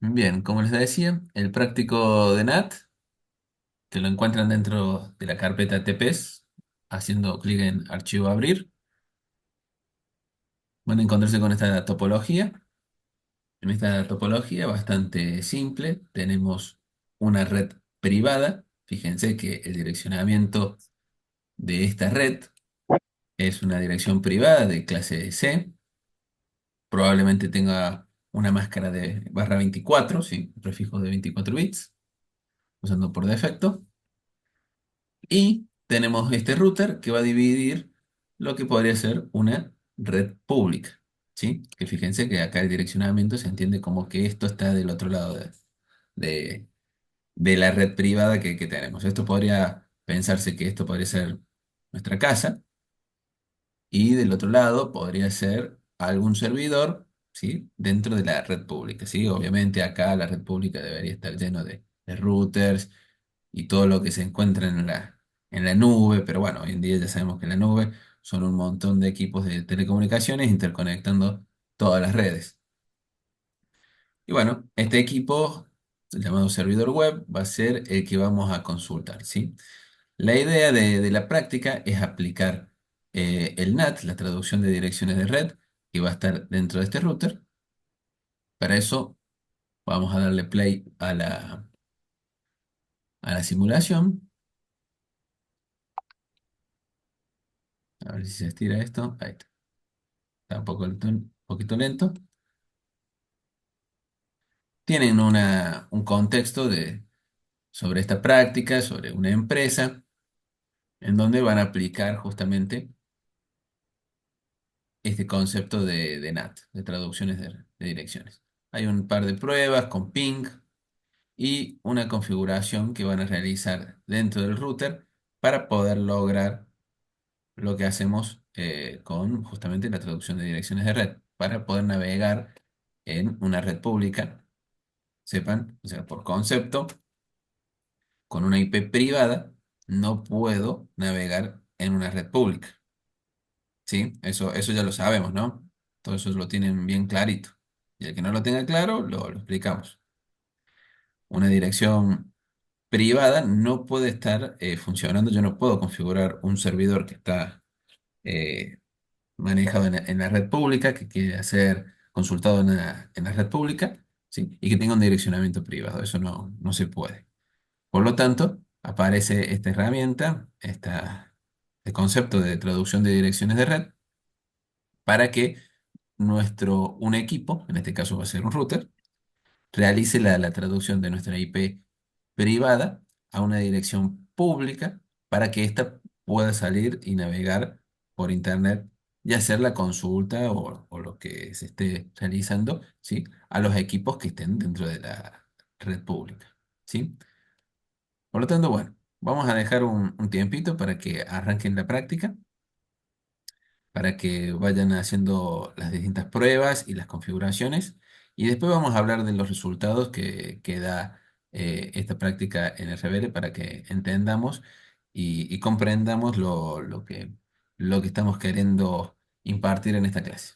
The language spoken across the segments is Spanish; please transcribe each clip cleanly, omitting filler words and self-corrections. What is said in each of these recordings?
Bien, como les decía, el práctico de NAT, que lo encuentran dentro de la carpeta TPS, haciendo clic en Archivo Abrir, van a encontrarse con esta topología. En esta topología bastante simple tenemos una red privada. Fíjense que el direccionamiento de esta red es una dirección privada de clase C. Probablemente tenga una máscara de /24, ¿sí? Un prefijo de 24 bits, usando por defecto. Y tenemos este router que va a dividir lo que podría ser una red pública, ¿sí? Que fíjense que acá el direccionamiento se entiende como que esto está del otro lado de- de la red privada que tenemos. Esto podría pensarse que esto podría ser nuestra casa y del otro lado podría ser algún servidor, ¿sí? Dentro de la red pública, ¿sí? Obviamente acá la red pública debería estar lleno de routers y todo lo que se encuentra en la nube, pero bueno, hoy en día ya sabemos que la nube son un montón de equipos de telecomunicaciones interconectando todas las redes. Y bueno, este equipo, llamado servidor web, va a ser el que vamos a consultar, ¿sí? La idea de la práctica es aplicar el NAT, la traducción de direcciones de red, que va a estar dentro de este router. Para eso vamos a darle play a la simulación. A ver si se estira esto. Ahí está. Está un poquito lento. Tienen un contexto sobre esta práctica, sobre una empresa, en donde van a aplicar justamente este concepto de NAT, de traducciones de direcciones. Hay un par de pruebas con ping y una configuración que van a realizar dentro del router para poder lograr lo que hacemos con justamente la traducción de direcciones de red, para poder navegar en una red pública. Sepan, o sea, por concepto, con una IP privada no puedo navegar en una red pública. ¿Sí? Eso ya lo sabemos, ¿no? Todo eso lo tienen bien clarito. Y el que no lo tenga claro, lo explicamos. Una dirección privada no puede estar funcionando. Yo no puedo configurar un servidor que está eh, manejado en la red pública, que quiere ser consultado en la red pública, ¿sí? Y que tenga un direccionamiento privado. Eso no se puede. Por lo tanto, aparece esta herramienta, este concepto de traducción de direcciones de red, para que un equipo, en este caso va a ser un router, realice la traducción de nuestra IP privada a una dirección pública para que ésta pueda salir y navegar por Internet y hacer la consulta o lo que se esté realizando, ¿sí? A los equipos que estén dentro de la red pública, ¿sí? Por lo tanto, bueno, vamos a dejar un tiempito para que arranquen la práctica, para que vayan haciendo las distintas pruebas y las configuraciones. Y después vamos a hablar de los resultados que da esta práctica en RBL para que entendamos y comprendamos lo que estamos queriendo impartir en esta clase.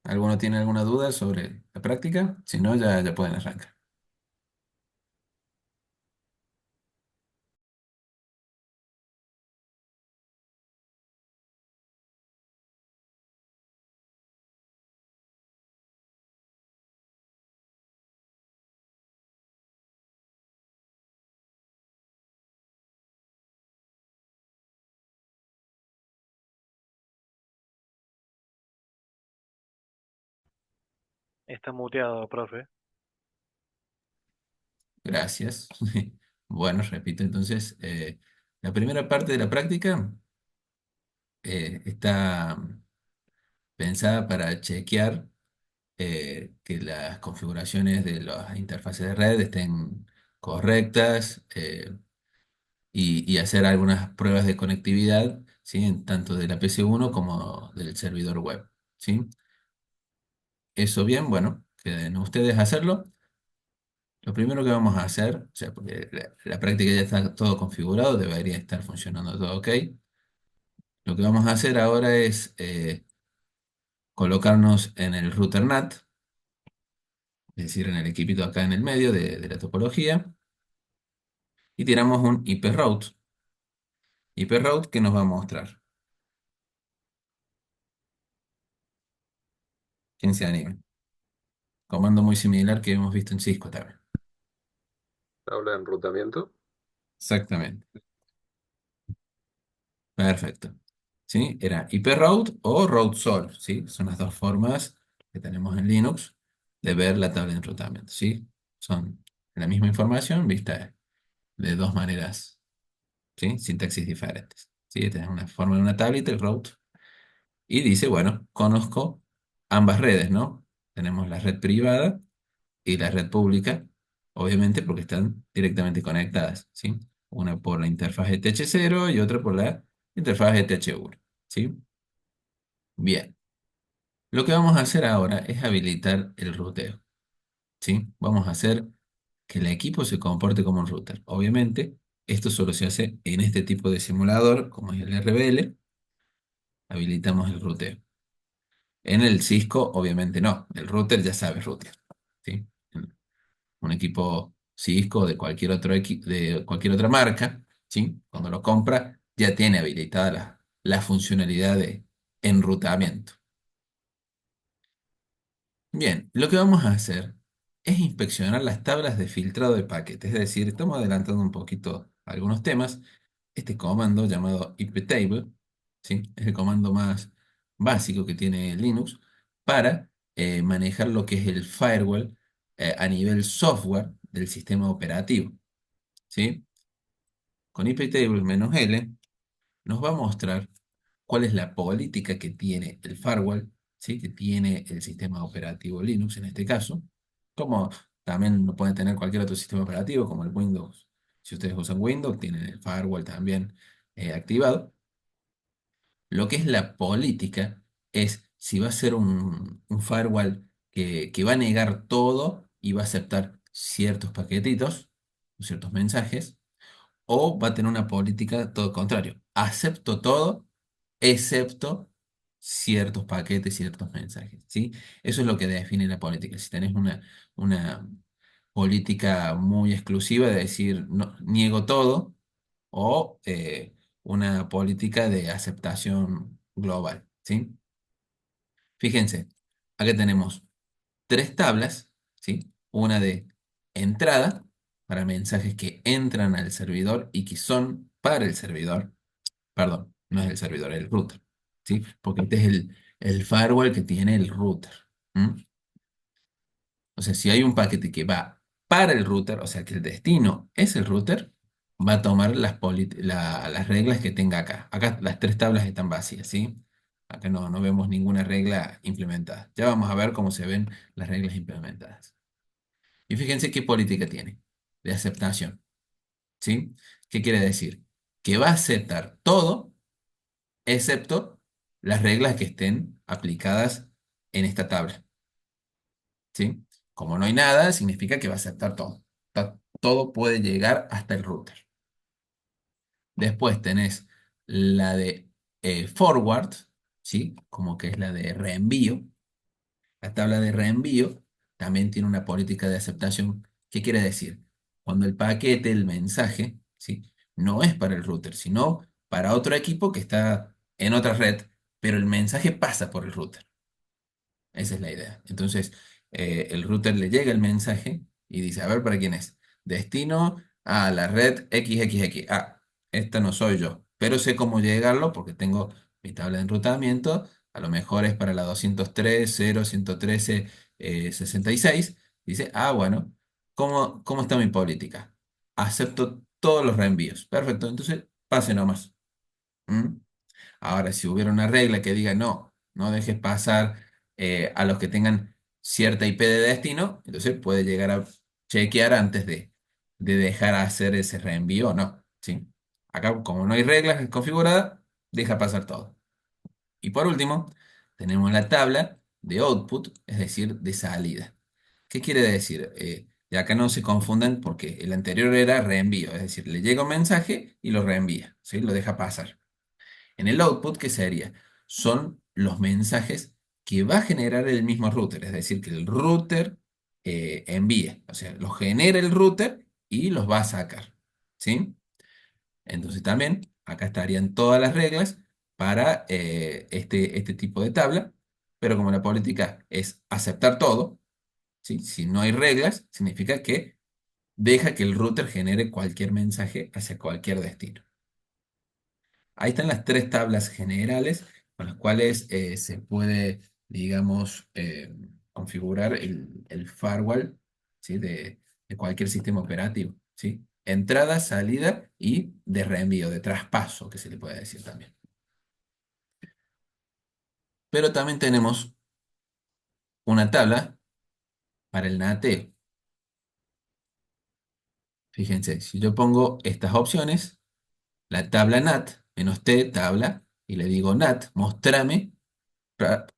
¿Alguno tiene alguna duda sobre la práctica? Si no, ya pueden arrancar. Está muteado, profe. Gracias. Bueno, repito entonces, la primera parte de la práctica está pensada para chequear que las configuraciones de las interfaces de red estén correctas y hacer algunas pruebas de conectividad, ¿sí? Tanto de la PC1 como del servidor web, ¿sí? Eso bien, bueno, queden ustedes a hacerlo. Lo primero que vamos a hacer, o sea, porque la práctica ya está todo configurado, debería estar funcionando todo ok. Lo que vamos a hacer ahora es colocarnos en el router NAT, es decir, en el equipito acá en el medio de la topología, y tiramos un IP route. IP route que nos va a mostrar. ¿Quién se anime? Comando muy similar que hemos visto en Cisco también. Tabla de enrutamiento. Exactamente. Perfecto. ¿Sí? Era IP route o route sol, ¿sí? Son las dos formas que tenemos en Linux de ver la tabla de enrutamiento, ¿sí? Son la misma información vista de dos maneras, ¿sí? Sintaxis diferentes, ¿sí? Tenés una forma de una tablita, el route, y dice, bueno, conozco ambas redes, ¿no? Tenemos la red privada y la red pública, obviamente porque están directamente conectadas, ¿sí? Una por la interfaz ETH0 y otra por la interfaz ETH1, ¿sí? Bien, lo que vamos a hacer ahora es habilitar el ruteo, ¿sí? Vamos a hacer que el equipo se comporte como un router. Obviamente, esto solo se hace en este tipo de simulador, como es el RBL, habilitamos el ruteo. En el Cisco, obviamente no, el router ya sabe router, ¿sí? Un equipo Cisco de cualquier otro de cualquier otra marca, ¿sí? Cuando lo compra, ya tiene habilitada la funcionalidad de enrutamiento. Bien, lo que vamos a hacer es inspeccionar las tablas de filtrado de paquetes, es decir, estamos adelantando un poquito algunos temas. Este comando llamado iptable, ¿sí? Es el comando más básico que tiene Linux para manejar lo que es el firewall a nivel software del sistema operativo, ¿sí? Con iptable-L nos va a mostrar cuál es la política que tiene el firewall, ¿sí? Que tiene el sistema operativo Linux en este caso, como también lo puede tener cualquier otro sistema operativo, como el Windows. Si ustedes usan Windows, tienen el firewall también activado. Lo que es la política es si va a ser un firewall que va a negar todo y va a aceptar ciertos paquetitos, ciertos mensajes, o va a tener una política todo contrario. Acepto todo, excepto ciertos paquetes, ciertos mensajes, ¿sí? Eso es lo que define la política. Si tenés una política muy exclusiva de decir, no, niego todo, o una política de aceptación global, ¿sí? Fíjense, acá tenemos tres tablas, ¿sí? Una de entrada para mensajes que entran al servidor y que son para el servidor. Perdón, no es el servidor, es el router, ¿sí? Porque este es el firewall que tiene el router. ¿M? O sea, si hay un paquete que va para el router, o sea, que el destino es el router, va a tomar las reglas que tenga acá. Acá las tres tablas están vacías, ¿sí? Acá no vemos ninguna regla implementada. Ya vamos a ver cómo se ven las reglas implementadas. Y fíjense qué política tiene de aceptación, ¿sí? ¿Qué quiere decir? Que va a aceptar todo excepto las reglas que estén aplicadas en esta tabla, ¿sí? Como no hay nada, significa que va a aceptar todo. Todo puede llegar hasta el router. Después tenés la de forward, ¿sí? Como que es la de reenvío. La tabla de reenvío también tiene una política de aceptación. ¿Qué quiere decir? Cuando el paquete, el mensaje, ¿sí? No es para el router, sino para otro equipo que está en otra red, pero el mensaje pasa por el router. Esa es la idea. Entonces, el router le llega el mensaje y dice, a ver, ¿para quién es? Destino a la red XXX. Ah, esta no soy yo, pero sé cómo llegarlo porque tengo mi tabla de enrutamiento. A lo mejor es para la 203.0.113, 66. Dice, ah, bueno, ¿cómo está mi política? Acepto todos los reenvíos. Perfecto, entonces pase nomás. ¿Mm? Ahora, si hubiera una regla que diga no, no dejes pasar a los que tengan cierta IP de destino, entonces puede llegar a chequear antes de dejar hacer ese reenvío o no, ¿sí? Acá, como no hay reglas configuradas, deja pasar todo. Y por último, tenemos la tabla de output, es decir, de salida. ¿Qué quiere decir? Y acá no se confundan porque el anterior era reenvío, es decir, le llega un mensaje y lo reenvía, ¿sí? Lo deja pasar. En el output, ¿qué sería? Son los mensajes que va a generar el mismo router, es decir, que el router envía. O sea, los genera el router y los va a sacar. ¿Sí? Entonces también acá estarían todas las reglas para este tipo de tabla, pero como la política es aceptar todo, ¿sí? Si no hay reglas, significa que deja que el router genere cualquier mensaje hacia cualquier destino. Ahí están las tres tablas generales con las cuales se puede, digamos, configurar el firewall, ¿sí? De cualquier sistema operativo, ¿sí? Entrada, salida y de reenvío, de traspaso, que se le puede decir también. Pero también tenemos una tabla para el NATeo. Fíjense, si yo pongo estas opciones, la tabla NAT, menos T, tabla, y le digo NAT, mostrame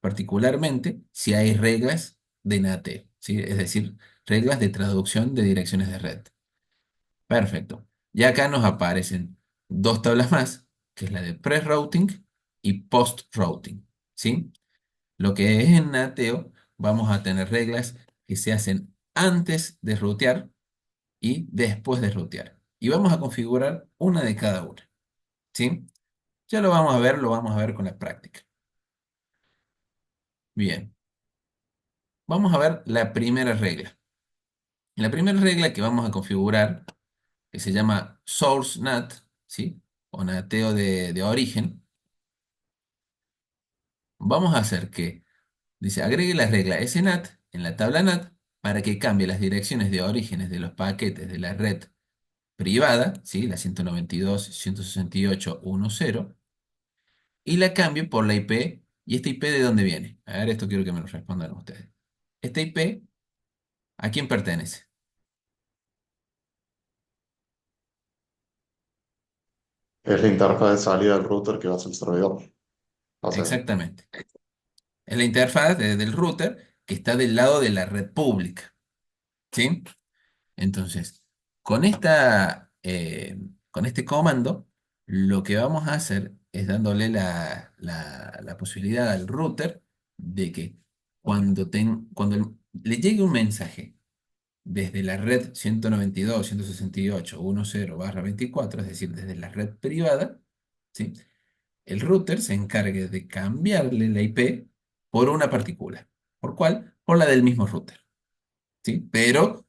particularmente si hay reglas de NATE, ¿sí? Es decir, reglas de traducción de direcciones de red. Perfecto. Y acá nos aparecen dos tablas más, que es la de pre-routing y post-routing, ¿sí? Lo que es en NATEO, vamos a tener reglas que se hacen antes de rutear y después de rutear. Y vamos a configurar una de cada una, ¿sí? Ya lo vamos a ver con la práctica. Bien, vamos a ver la primera regla. La primera regla que vamos a configurar, que se llama source NAT, ¿sí? O nateo de origen, vamos a hacer que, dice, agregue la regla SNAT en la tabla NAT para que cambie las direcciones de orígenes de los paquetes de la red privada, ¿sí? La 192.168.1.0, y la cambie por la IP. ¿Y esta IP de dónde viene? A ver, esto quiero que me lo respondan ustedes. ¿Esta IP a quién pertenece? Es la interfaz de salida del router que va hacia el servidor. O sea, Exactamente. Es la interfaz del router que está del lado de la red pública, ¿sí? Entonces, con este comando, lo que vamos a hacer es dándole la posibilidad al router de que cuando le llegue un mensaje desde la red 192.168.1.0/24, es decir, desde la red privada, ¿sí? El router se encargue de cambiarle la IP por una particular. ¿Por cuál? Por la del mismo router, ¿sí? Pero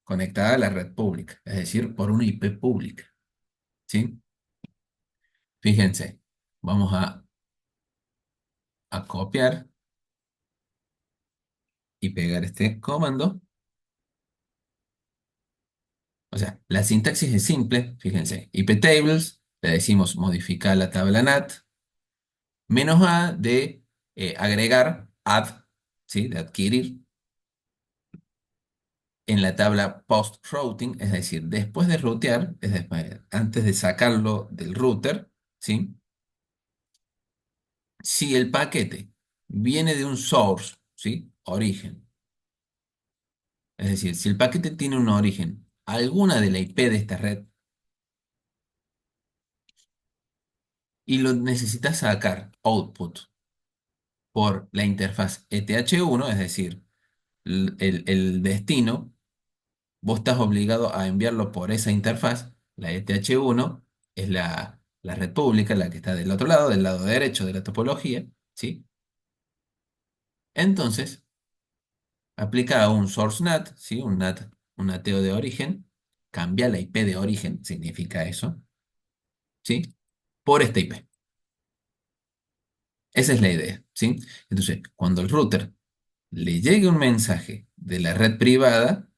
conectada a la red pública, es decir, por una IP pública, ¿sí? Fíjense, vamos a copiar y pegar este comando. O sea, la sintaxis es simple, fíjense, iptables, le decimos modificar la tabla NAT, menos A de agregar, add, ¿sí? De adquirir, en la tabla post-routing, es decir, después de routear, antes de sacarlo del router, ¿sí? Si el paquete viene de un source, ¿sí? Origen, es decir, si el paquete tiene un origen, alguna de la IP de esta red, y lo necesitas sacar output por la interfaz ETH1, es decir, el destino, vos estás obligado a enviarlo por esa interfaz. La ETH1 es la red pública, la que está del otro lado, del lado derecho de la topología, ¿sí? Entonces, aplica a un source NAT, ¿sí? Un NAT, un nateo de origen, cambia la IP de origen, significa eso, ¿sí? Por esta IP. Esa es la idea, ¿sí? Entonces, cuando el router le llegue un mensaje de la red privada,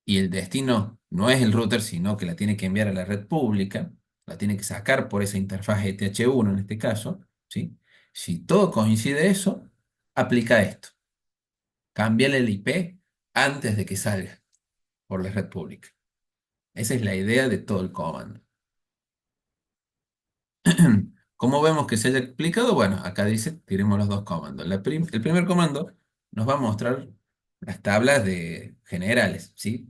y el destino no es el router, sino que la tiene que enviar a la red pública, la tiene que sacar por esa interfaz ETH1 en este caso, ¿sí? Si todo coincide eso, aplica esto. Cámbiale el IP antes de que salga por la red pública. Esa es la idea de todo el comando. ¿Cómo vemos que se haya explicado? Bueno, acá dice, tiremos los dos comandos. El primer comando nos va a mostrar las tablas de generales, ¿sí?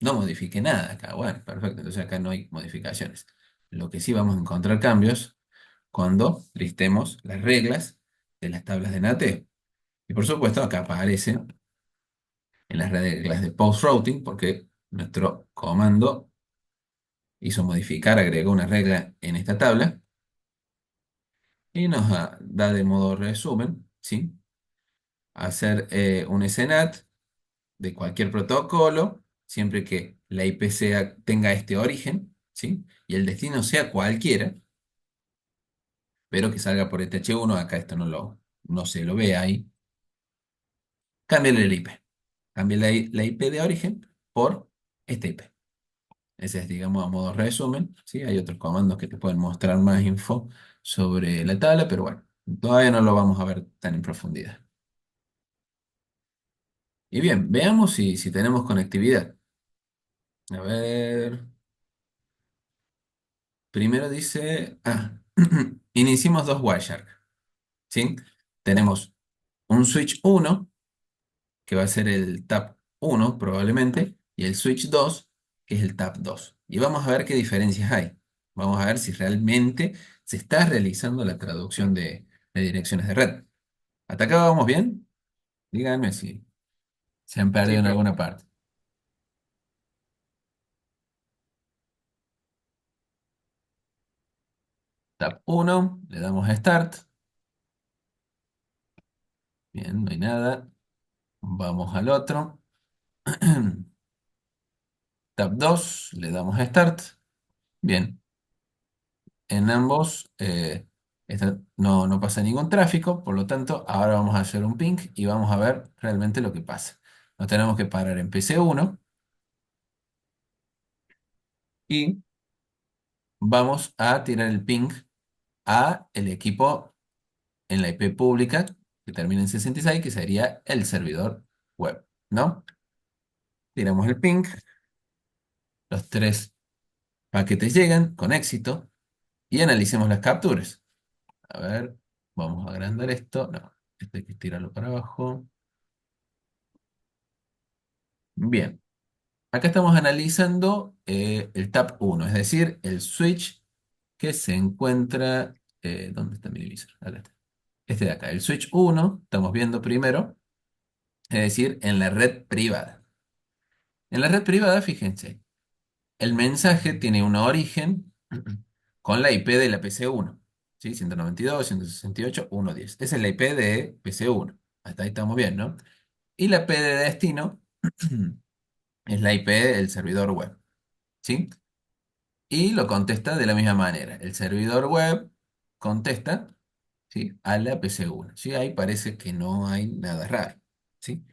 No modifique nada acá. Bueno, perfecto. Entonces acá no hay modificaciones. Lo que sí vamos a encontrar cambios cuando listemos las reglas de las tablas de nateo. Y por supuesto acá aparece en las reglas de post routing, porque nuestro comando hizo modificar, agregó una regla en esta tabla y nos da de modo resumen, ¿sí? Hacer un SNAT de cualquier protocolo, siempre que la IP tenga este origen, ¿sí? Y el destino sea cualquiera, pero que salga por este H1, acá esto no se lo ve ahí. Cámbiale el IP. Cambie la IP de origen por esta IP. Ese es, digamos, a modo resumen, ¿sí? Hay otros comandos que te pueden mostrar más info sobre la tabla, pero bueno, todavía no lo vamos a ver tan en profundidad. Y bien, veamos si tenemos conectividad. A ver, primero dice, iniciemos dos Wireshark, ¿sí? Tenemos un switch 1 que va a ser el tap 1 probablemente, y el switch 2 que es el tap 2. Y vamos a ver qué diferencias hay. Vamos a ver si realmente se está realizando la traducción de direcciones de red. ¿Hasta acá vamos bien? Díganme si se han Sí, perdido en profe. alguna parte. Tap 1, le damos a Start. Bien, no hay nada. Vamos al otro. Tab 2, le damos a Start. Bien, en ambos no pasa ningún tráfico, por lo tanto, ahora vamos a hacer un ping y vamos a ver realmente lo que pasa. Nos tenemos que parar en PC1 y vamos a tirar el ping a el equipo en la IP pública que termina en 66, que sería el servidor web, ¿no? Tiramos el ping, los tres paquetes llegan con éxito y analicemos las capturas. A ver, vamos a agrandar esto. No, esto hay que tirarlo para abajo. Bien, acá estamos analizando el tap 1, es decir, el switch que se encuentra... ¿dónde está mi divisor? Acá está. Este de acá, el switch 1, estamos viendo primero, es decir, en la red privada. En la red privada, fíjense, el mensaje tiene un origen con la IP de la PC1, ¿sí? 192.168.1.10. Esa es la IP de PC1. Hasta ahí estamos bien, ¿no? Y la P de destino es la IP del servidor web, ¿sí? Y lo contesta de la misma manera. El servidor web contesta, ¿sí? A la PC1, ¿sí? Ahí parece que no hay nada raro, ¿sí?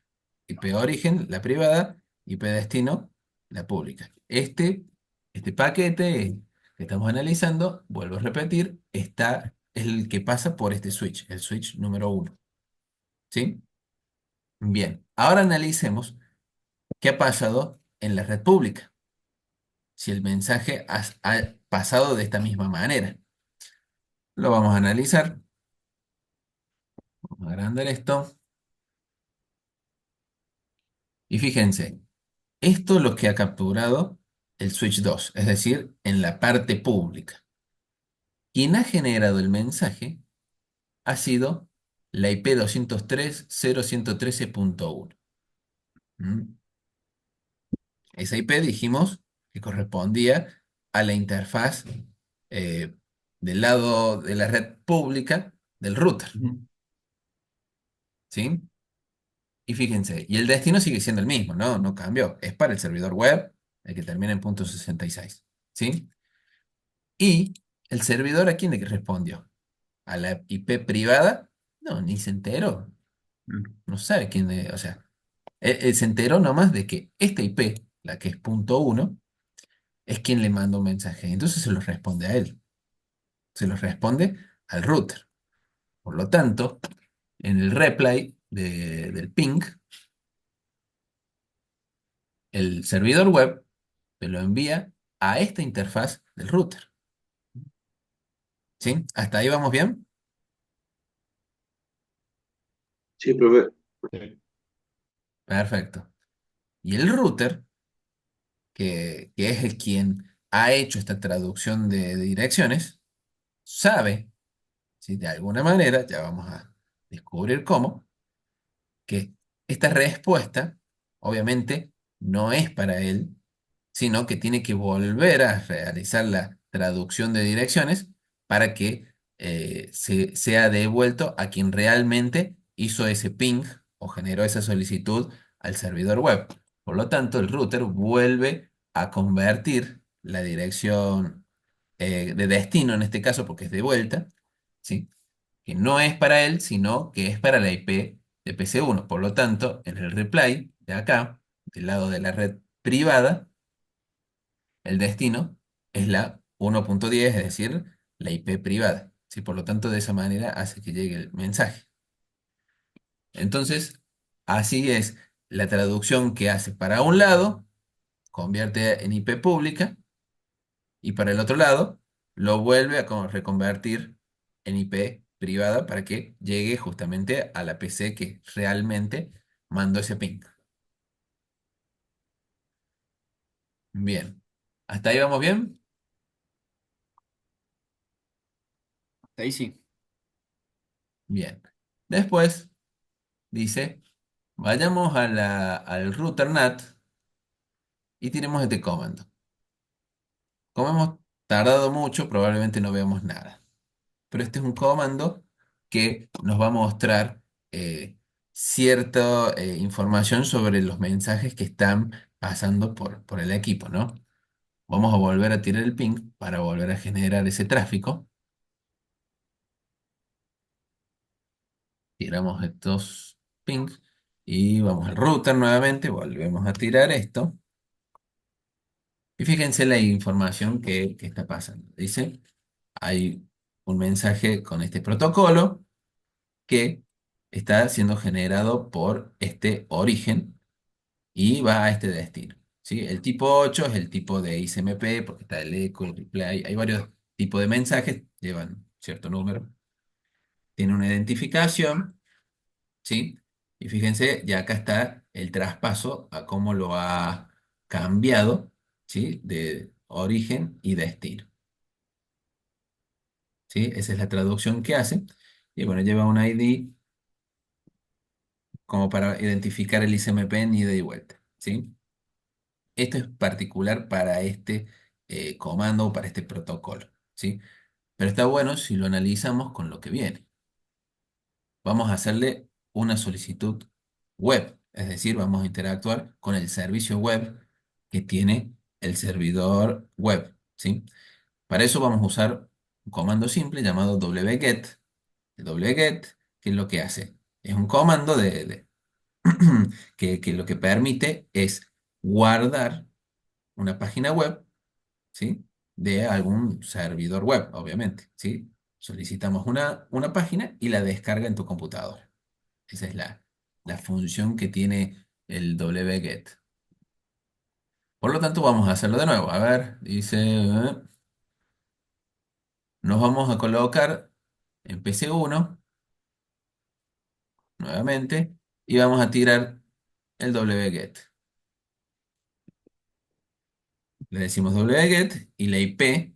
IP origen, la privada, IP destino, la pública. Este paquete que estamos analizando, vuelvo a repetir, es el que pasa por este switch, el switch número 1, ¿sí? Bien, ahora analicemos qué ha pasado en la red pública, si el mensaje ha pasado de esta misma manera. Lo vamos a analizar. Vamos a agrandar esto. Y fíjense, esto es lo que ha capturado el switch 2, es decir, en la parte pública. Quien ha generado el mensaje ha sido la IP 203.0.113.1. ¿Mm? Esa IP dijimos que correspondía a la interfaz eh, del lado de la red pública del router. ¿Sí? Y fíjense, y el destino sigue siendo el mismo, ¿no? No cambió. Es para el servidor web, el que termina en punto 66. ¿Sí? Y el servidor, ¿a quién le respondió? ¿A la IP privada? No, ni se enteró. No sabe quién o sea, él se enteró nomás de que esta IP, la que es punto uno, es quien le manda un mensaje. Entonces se lo responde a él. Se lo responde al router. Por lo tanto, en el replay del ping, el servidor web te lo envía a esta interfaz del router. ¿Sí? ¿Hasta ahí vamos bien? Sí, profe. Sí. Perfecto. Y el router, que es el quien ha hecho esta traducción de direcciones, sabe, ¿sí? De alguna manera, ya vamos a descubrir cómo, que esta respuesta obviamente no es para él, sino que tiene que volver a realizar la traducción de direcciones para que sea devuelto a quien realmente hizo ese ping o generó esa solicitud al servidor web. Por lo tanto, el router vuelve a convertir la dirección de destino, en este caso, porque es de vuelta, ¿sí? Que no es para él, sino que es para la IP de PC1. Por lo tanto, en el reply de acá, del lado de la red privada, el destino es la 1.10, es decir, la IP privada. ¿Sí? Por lo tanto, de esa manera hace que llegue el mensaje. Entonces, así es la traducción que hace para un lado, convierte en IP pública, y para el otro lado, lo vuelve a reconvertir en IP privada para que llegue justamente a la PC que realmente mandó ese ping. Bien. ¿Hasta ahí vamos bien? Hasta ahí sí. Bien. Después dice, vayamos a al router NAT y tiremos este comando. Como hemos tardado mucho, probablemente no veamos nada. Pero este es un comando que nos va a mostrar cierta información sobre los mensajes que están pasando por el equipo, ¿no? Vamos a volver a tirar el ping para volver a generar ese tráfico. Tiramos estos pings y vamos al router nuevamente, volvemos a tirar esto. Y fíjense la información que está pasando. Dice, hay un mensaje con este protocolo que está siendo generado por este origen y va a este destino. ¿Sí? El tipo 8 es el tipo de ICMP porque está el eco, el reply. Hay varios tipos de mensajes, llevan cierto número. Tiene una identificación, ¿sí? Y fíjense, ya acá está el traspaso a cómo lo ha cambiado, ¿sí? De origen y destino. ¿Sí? Esa es la traducción que hace. Y bueno, lleva un ID como para identificar el ICMP en ida y vuelta, ¿sí? Esto es particular para este comando o para este protocolo, ¿sí? Pero está bueno si lo analizamos con lo que viene. Vamos a hacerle una solicitud web, es decir, vamos a interactuar con el servicio web que tiene el servidor web, ¿sí? Para eso vamos a usar un comando simple llamado wget. Wget, ¿qué es lo que hace? Es un comando que lo que permite es guardar una página web, ¿sí? De algún servidor web, obviamente, ¿sí? Solicitamos una página y la descarga en tu computadora. Esa es la función que tiene el wget. Por lo tanto, vamos a hacerlo de nuevo. A ver, dice, nos vamos a colocar en PC1 nuevamente y vamos a tirar el wget. Le decimos wget y la IP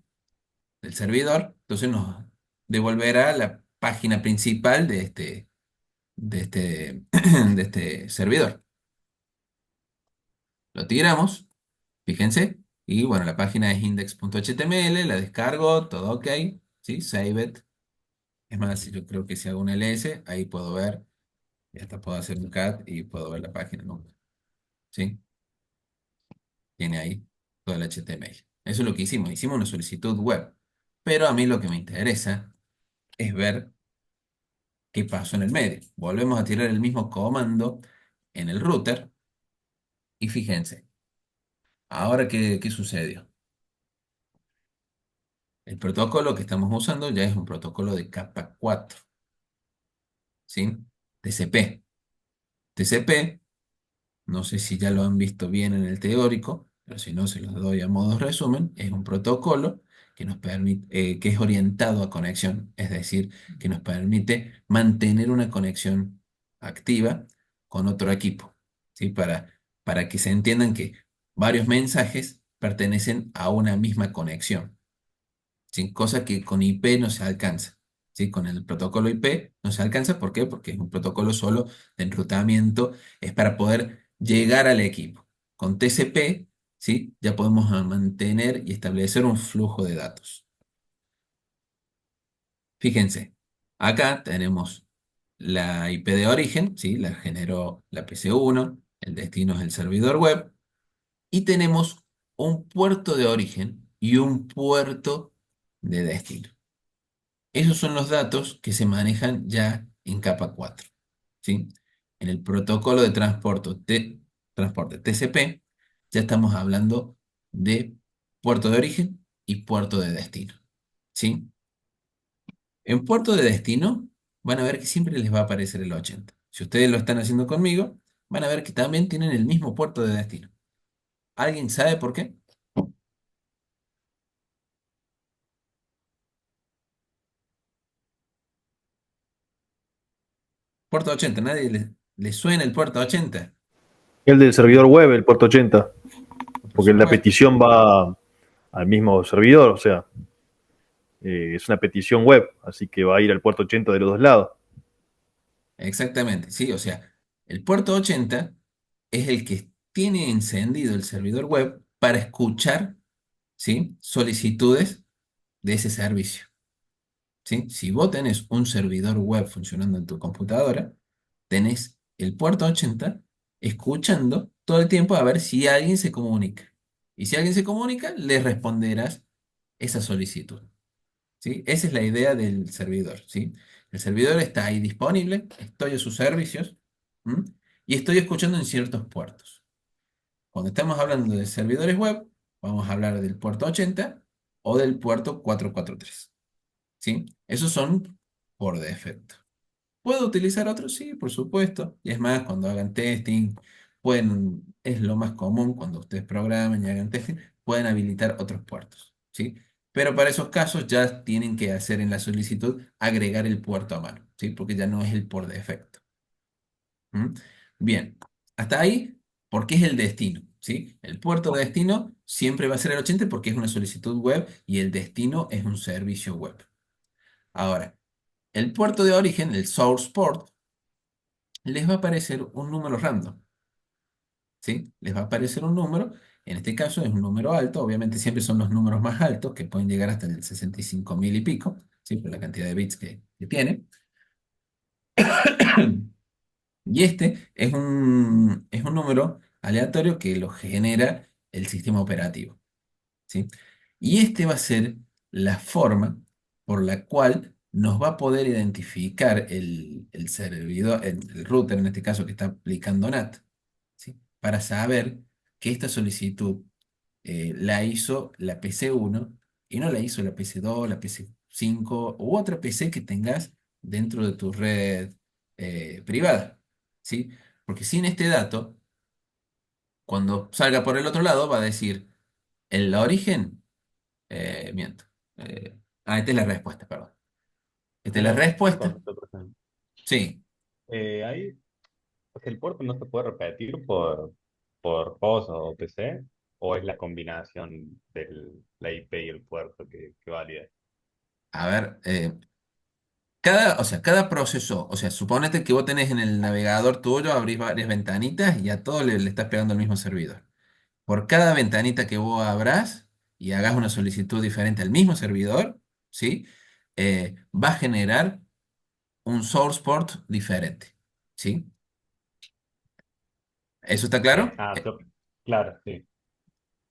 del servidor, entonces nos devolverá la página principal de este, de este servidor. Lo tiramos, fíjense, y bueno, la página es index.html, la descargo, todo ok, ¿sí? Save it. Es más, yo creo que si hago un ls, ahí puedo ver, y hasta puedo hacer un cat y puedo ver la página, ¿no? ¿Sí? Tiene ahí todo el HTML. Eso es lo que hicimos, hicimos una solicitud web. Pero a mí lo que me interesa es ver qué pasó en el medio. Volvemos a tirar el mismo comando en el router y fíjense, ahora qué sucedió. El protocolo que estamos usando ya es un protocolo de capa 4, ¿sí? TCP. TCP, no sé si ya lo han visto bien en el teórico, pero si no, se los doy a modo resumen, es un protocolo que nos permite, que es orientado a conexión, es decir, que nos permite mantener una conexión activa con otro equipo, ¿sí? Para que se entiendan que varios mensajes pertenecen a una misma conexión. ¿Sí? Cosa que con IP no se alcanza. ¿Sí? Con el protocolo IP no se alcanza. ¿Por qué? Porque es un protocolo solo de enrutamiento. Es para poder llegar al equipo. Con TCP, ¿sí? Ya podemos mantener y establecer un flujo de datos. Fíjense, acá tenemos la IP de origen, ¿sí? La generó la PC1, el destino es el servidor web, y tenemos un puerto de origen y un puerto de destino. Esos son los datos que se manejan ya en capa 4, ¿sí? En el protocolo de transporte TCP ya estamos hablando de puerto de origen y puerto de destino, ¿sí? En puerto de destino van a ver que siempre les va a aparecer el 80. Si ustedes lo están haciendo conmigo, van a ver que también tienen el mismo puerto de destino. ¿Alguien sabe por qué? Puerto 80, ¿nadie le suena el puerto 80? El del servidor web, el puerto 80, Por porque la supuesto. petición va al mismo servidor, o sea, es una petición web, así que va a ir al puerto 80 de los dos lados. Exactamente, sí, o sea, el puerto 80 es el que tiene encendido el servidor web para escuchar, ¿sí? Solicitudes de ese servicio, ¿sí? Si vos tenés un servidor web funcionando en tu computadora, tenés el puerto 80 escuchando todo el tiempo a ver si alguien se comunica. Y si alguien se comunica, le responderás esa solicitud, ¿sí? Esa es la idea del servidor, ¿sí? El servidor está ahí disponible, estoy a sus servicios, ¿m? Y estoy escuchando en ciertos puertos. Cuando estamos hablando de servidores web, vamos a hablar del puerto 80 o del puerto 443, ¿sí? Esos son por defecto. ¿Puedo utilizar otros? Sí, por supuesto. Y es más, cuando hagan testing, es lo más común cuando ustedes programen y hagan testing, pueden habilitar otros puertos, ¿sí? Pero para esos casos ya tienen que hacer en la solicitud agregar el puerto a mano, ¿sí? Porque ya no es el por defecto. ¿Mm? Bien, hasta ahí, porque es el destino, ¿sí? El puerto de destino siempre va a ser el 80 porque es una solicitud web y el destino es un servicio web. Ahora, el puerto de origen, el source port, les va a aparecer un número random, ¿sí? Les va a aparecer un número, en este caso es un número alto, obviamente siempre son los números más altos, que pueden llegar hasta el 65.000 y pico, ¿sí? Por la cantidad de bits que tiene. Y este es un número aleatorio que lo genera el sistema operativo, ¿sí? Y este va a ser la forma por la cual nos va a poder identificar el servidor, el router en este caso que está aplicando NAT, ¿sí? Para saber que esta solicitud la hizo la PC1 y no la hizo la PC2, la PC5 u otra PC que tengas dentro de tu red privada, ¿sí? Porque sin este dato, cuando salga por el otro lado, va a decir el origen, miento. Esta es la respuesta, perdón. Esta es la Una respuesta. consulta, por ejemplo. Sí. Ahí, o sea, el puerto no se puede repetir por host o PC, o es la combinación de la IP y el puerto que valida. A ver, o sea, cada proceso, o sea, suponete que vos tenés en el navegador tuyo, abrís varias ventanitas y a todo le estás pegando al mismo servidor. Por cada ventanita que vos abrás y hagas una solicitud diferente al mismo servidor, ¿sí? Va a generar un source port diferente, ¿sí? ¿Eso está claro? Claro, sí.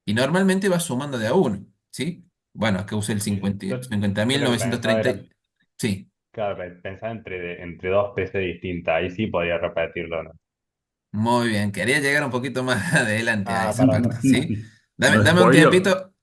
Y normalmente va sumando de a uno, ¿sí? Bueno, acá usé el Sí, sí. Yo lo que pensaba 50.930. era, Sí, claro, pensaba entre dos PC distintas, ahí sí podría repetirlo, ¿no? muy bien. Quería llegar un poquito más adelante a Ah, esa perdón. parte, ¿sí? No Dame un spoiler. tiempito,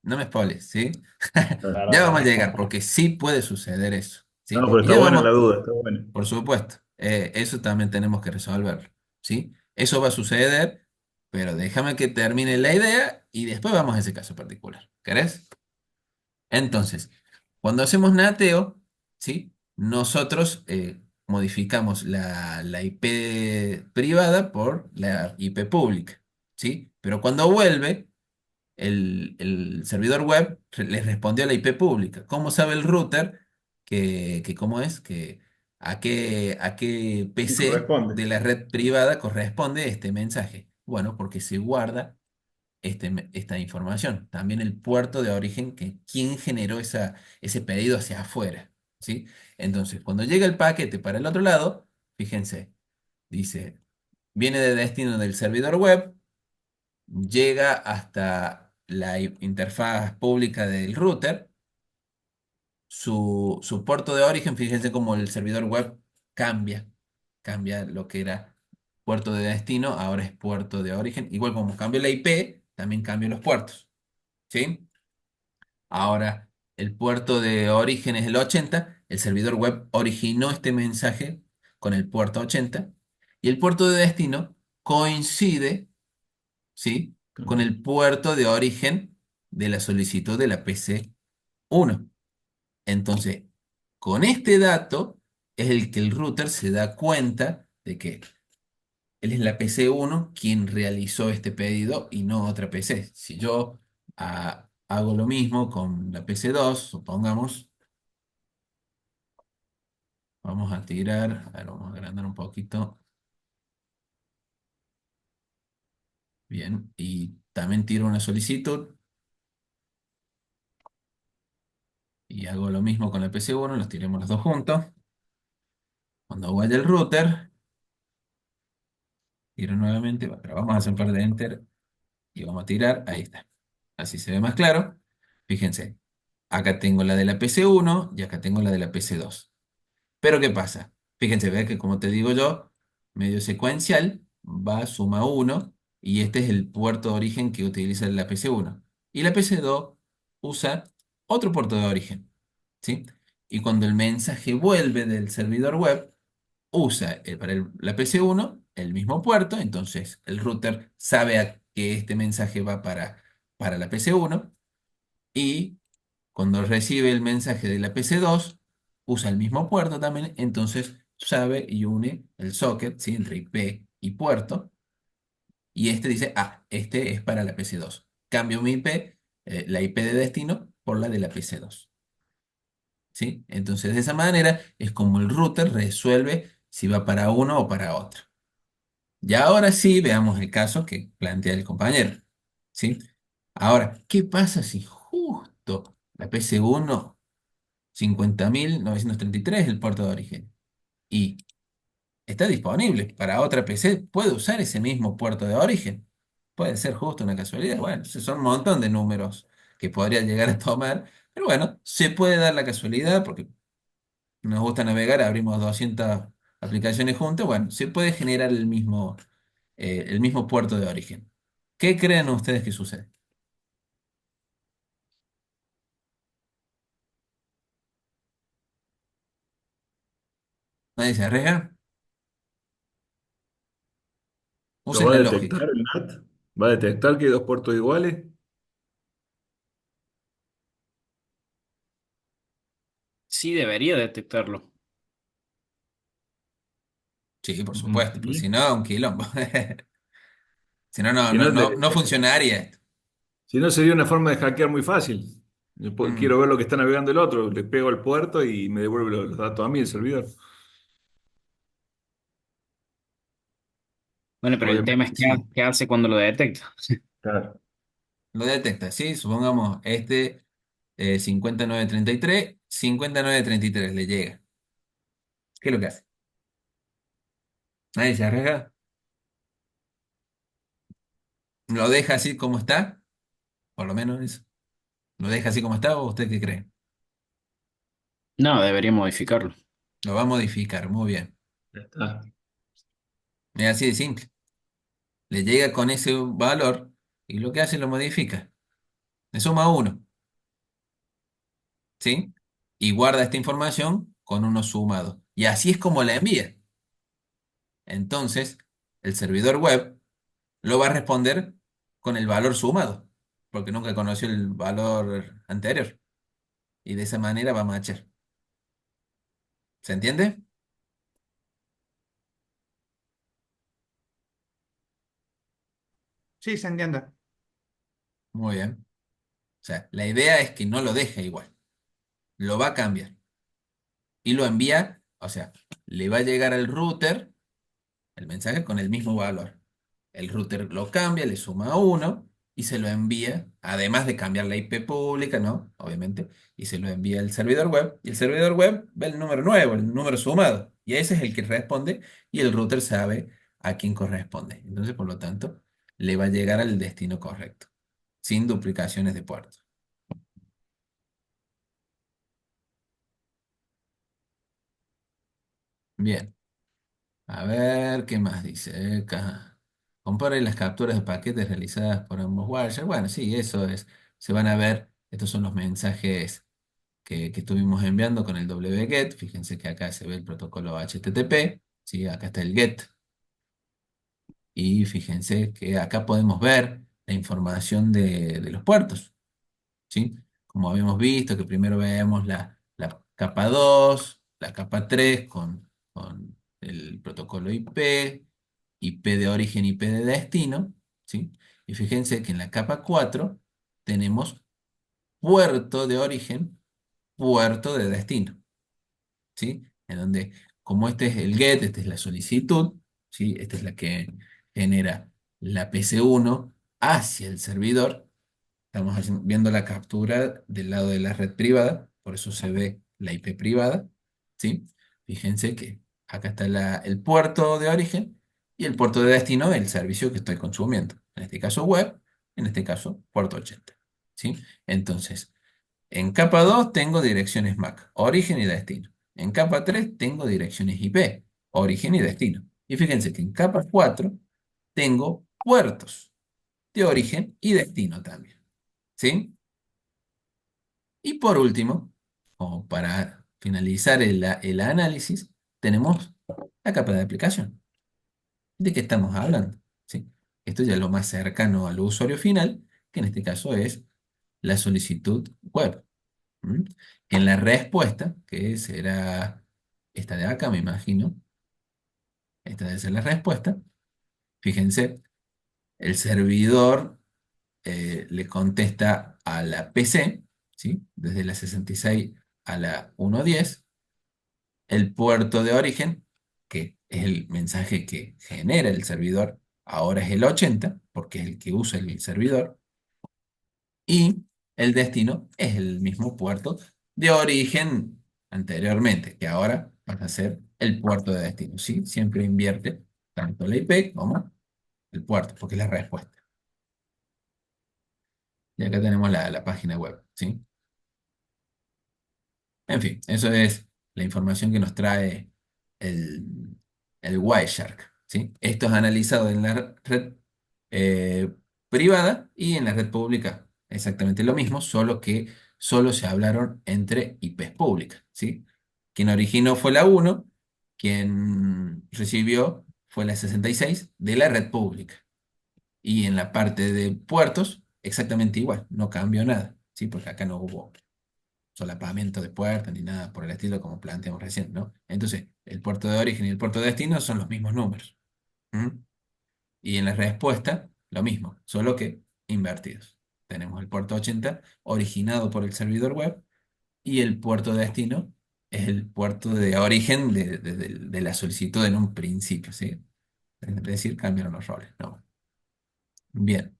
no me spoiles, ¿sí? Ya Perdón, vamos a perdón. llegar, porque sí puede suceder eso, No, ¿sí? pero Y está ya buena la vamos, duda, está buena. por supuesto, eso también tenemos que resolverlo, ¿sí? Eso va a suceder, pero déjame que termine la idea y después vamos a ese caso particular. ¿Querés? Entonces, cuando hacemos nateo, ¿sí? Nosotros modificamos la IP privada por la IP pública, ¿sí? Pero cuando vuelve, el servidor web le respondió a la IP pública. ¿Cómo sabe el router cómo es? Que a qué Y PC corresponde. de la red privada corresponde este mensaje? Bueno, porque se guarda esta información. También el puerto de origen, que quién generó ese pedido hacia afuera, ¿sí? Entonces, cuando llega el paquete para el otro lado, fíjense, dice, viene de destino del servidor web, llega hasta la interfaz pública del router, su puerto de origen, fíjense cómo el servidor web cambia lo que era puerto de destino, ahora es puerto de origen. Igual como cambió la IP, también cambian los puertos, ¿sí? Ahora, el puerto de origen es el 80, el servidor web originó este mensaje con el puerto 80 y el puerto de destino coincide, ¿sí? Con el puerto de origen de la solicitud de la PC 1. Entonces, con este dato es el que el router se da cuenta de que él es la PC 1 quien realizó este pedido y no otra PC. Si yo hago lo mismo con la PC 2, supongamos, vamos a tirar, a ver, vamos a agrandar un poquito, bien, y también tiro una solicitud y hago lo mismo con la PC 1, los tiremos los dos juntos. Cuando vaya el router, tiro nuevamente, pero vamos a hacer un par de enter y vamos a tirar, ahí está. Así se ve más claro. Fíjense, acá tengo la de la PC 1 y acá tengo la de la PC 2. Pero ¿qué pasa? Fíjense, ve que como te digo yo, medio secuencial, va suma uno y este es el puerto de origen que utiliza la PC 1. Y la PC 2 usa otro puerto de origen, ¿sí? Y cuando el mensaje vuelve del servidor web, usa para la PC 1 el mismo puerto, entonces el router sabe que este mensaje va para la PC 1 y cuando recibe el mensaje de la PC2, usa el mismo puerto también, entonces sabe y une el socket, ¿sí? Entre IP y puerto, y este dice, este es para la PC2. Cambio mi IP, la IP de destino, por la de la PC2, ¿sí? Entonces, de esa manera es como el router resuelve si va para uno o para otro. Y ahora sí, veamos el caso que plantea el compañero, ¿sí? Ahora, ¿qué pasa si justo la PC1 50.933 el puerto de origen y está disponible para otra PC? Puede usar ese mismo puerto de origen. Puede ser justo una casualidad. Bueno, esos son un montón de números que podría llegar a tomar, pero bueno, se puede dar la casualidad porque nos gusta navegar, abrimos 200 aplicaciones juntas. Bueno, se puede generar el mismo puerto de origen. ¿Qué creen ustedes que sucede? ¿Nadie se arriesga? ¿Lo Usen va a la detectar lógica. el NAT? ¿Va a detectar que hay dos puertos iguales? Sí, debería detectarlo. Sí, por supuesto, porque Ujú. si no, un quilombo. Si no, no, Si no, no, no, no funcionaría esto. si no, sería una forma de hackear muy fácil. Yo Mm, quiero ver lo que está navegando el otro, le pego al puerto y me devuelve los datos a mí, el servidor. Bueno, pero el tema Obviamente, es sí. qué hace cuando lo detecta. Claro. lo detecta, ¿sí? Supongamos este 5933, 5933 le llega. ¿Qué es lo que hace? Nadie se arriesga. ¿Lo deja así como está? Por lo menos eso. ¿Lo deja así como está o usted qué cree? No, debería modificarlo. Lo va a modificar, muy bien. Ya está. Es así de simple. Le llega con ese valor y lo que hace lo modifica. Le suma uno, ¿sí? Y guarda esta información con uno sumado. Y así es como la envía. Entonces, el servidor web lo va a responder con el valor sumado, porque nunca conoció el valor anterior. Y de esa manera va a matchar. ¿Se entiende? Sí, se entiende. Muy bien. O sea, la idea es que no lo deje igual. Lo va a cambiar. Y lo envía O sea, le va a llegar al router el mensaje con el mismo valor. El router lo cambia, le suma uno y se lo envía, además de cambiar la IP pública, ¿no? Obviamente, y se lo envía al servidor web. Y el servidor web ve el número nuevo, el número sumado. Y ese es el que responde y el router sabe a quién corresponde. Entonces, por lo tanto, le va a llegar al destino correcto, sin duplicaciones de puertos. Bien, a ver qué más dice acá. Compare las capturas de paquetes realizadas por ambos wires. Bueno, sí, eso es. Se van a ver, estos son los mensajes que estuvimos enviando con el wget. Fíjense que acá se ve el protocolo HTTP, ¿sí? Acá está el GET. Y fíjense que acá podemos ver la información de los puertos, ¿sí? Como habíamos visto, que primero vemos la capa 2 la capa 3 con el protocolo IP, IP de origen, IP de destino, ¿sí? Y fíjense que en la capa 4 tenemos puerto de origen, puerto de destino. ¿Sí? En donde, como este es el get, esta es la solicitud, ¿sí? Esta es la que genera la PC1 hacia el servidor. Estamos viendo la captura del lado de la red privada, por eso se ve la IP privada, ¿sí? Fíjense que acá está el puerto de origen y el puerto de destino del servicio que estoy consumiendo. En este caso web, en este caso puerto 80, ¿sí? Entonces, en capa 2 tengo direcciones MAC, origen y destino. En capa 3 tengo direcciones IP, origen y destino. Y fíjense que en capa 4 tengo puertos de origen y destino también. ¿Sí? Y por último, como para finalizar el análisis, tenemos la capa de aplicación. ¿De qué estamos hablando? ¿Sí? Esto ya es lo más cercano al usuario final, que en este caso es la solicitud web. ¿Mm? En la respuesta, que será esta de acá, me imagino, esta debe ser la respuesta, fíjense, el servidor le contesta a la PC, ¿sí? Desde la 66 a la 110, el puerto de origen, que es el mensaje que genera el servidor, ahora es el 80, porque es el que usa el servidor, y el destino es el mismo puerto de origen anteriormente, que ahora pasa a ser el puerto de destino, ¿sí? Siempre invierte tanto la IP como el puerto, porque es la respuesta. Y acá tenemos la página web, ¿sí? En fin, eso es la información que nos trae el, el Wireshark, ¿sí? Esto es analizado en la red eh, privada y en la red pública. Exactamente lo mismo, solo que solo se hablaron entre IPs públicas, ¿sí? Quien originó fue la 1, quien recibió fue la 66 de la red pública. Y en la parte de puertos, exactamente igual, no cambió nada, ¿sí? Porque acá no hubo solapamiento de puertas ni nada por el estilo como planteamos recién, ¿no? Entonces, el puerto de origen y el puerto de destino son los mismos números. ¿Mm? Y en la respuesta, lo mismo, solo que invertidos. Tenemos el puerto 80 originado por el servidor web y el puerto de destino es el puerto de origen de la solicitud en un principio, ¿sí? Es decir, cambiaron los roles, ¿no? Bien,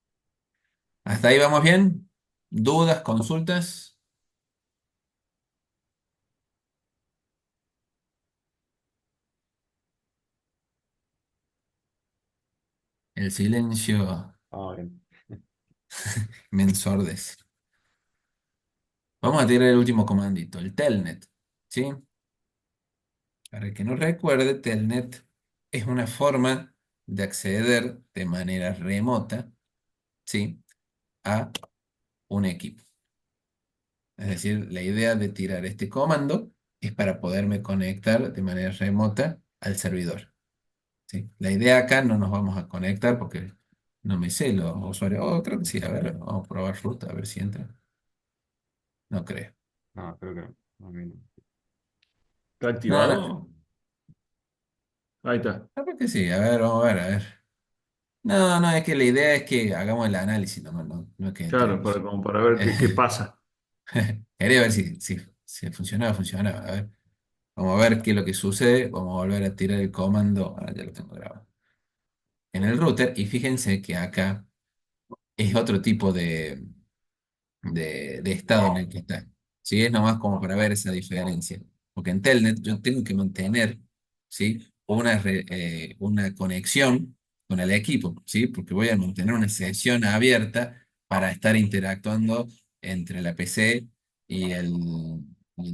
hasta ahí vamos bien. ¿Dudas, consultas? El silencio Ah, bien. me ensordece. Vamos a tirar el último comandito, el telnet, ¿sí? Para el que no recuerde, telnet es una forma de acceder de manera remota, ¿sí? A un equipo. Es decir, la idea de tirar este comando es para poderme conectar de manera remota al servidor, ¿sí? La idea acá no nos vamos a conectar porque no me sé los usuarios. Oh, creo que sí, a ver, vamos a probar root, a ver si entra. No creo. No, creo que no. A mí no. ¿Está No, no, activado? Ahí está. creo que sí, a ver, vamos a ver, a ver. No, no, es que la idea es que hagamos el análisis, no es que Claro, entremos. como para ver qué pasa. Quería ver si funcionaba, funcionaba. A ver. Vamos a ver qué es lo que sucede. Vamos a volver a tirar el comando. Ahora ya lo tengo grabado. En el router. Y fíjense que acá es otro tipo de estado en el que está. ¿Sí? Es nomás como para ver esa diferencia. Porque en Telnet yo tengo que mantener, ¿sí? Una conexión con el equipo, ¿sí? Porque voy a mantener una sesión abierta para estar interactuando entre la PC y el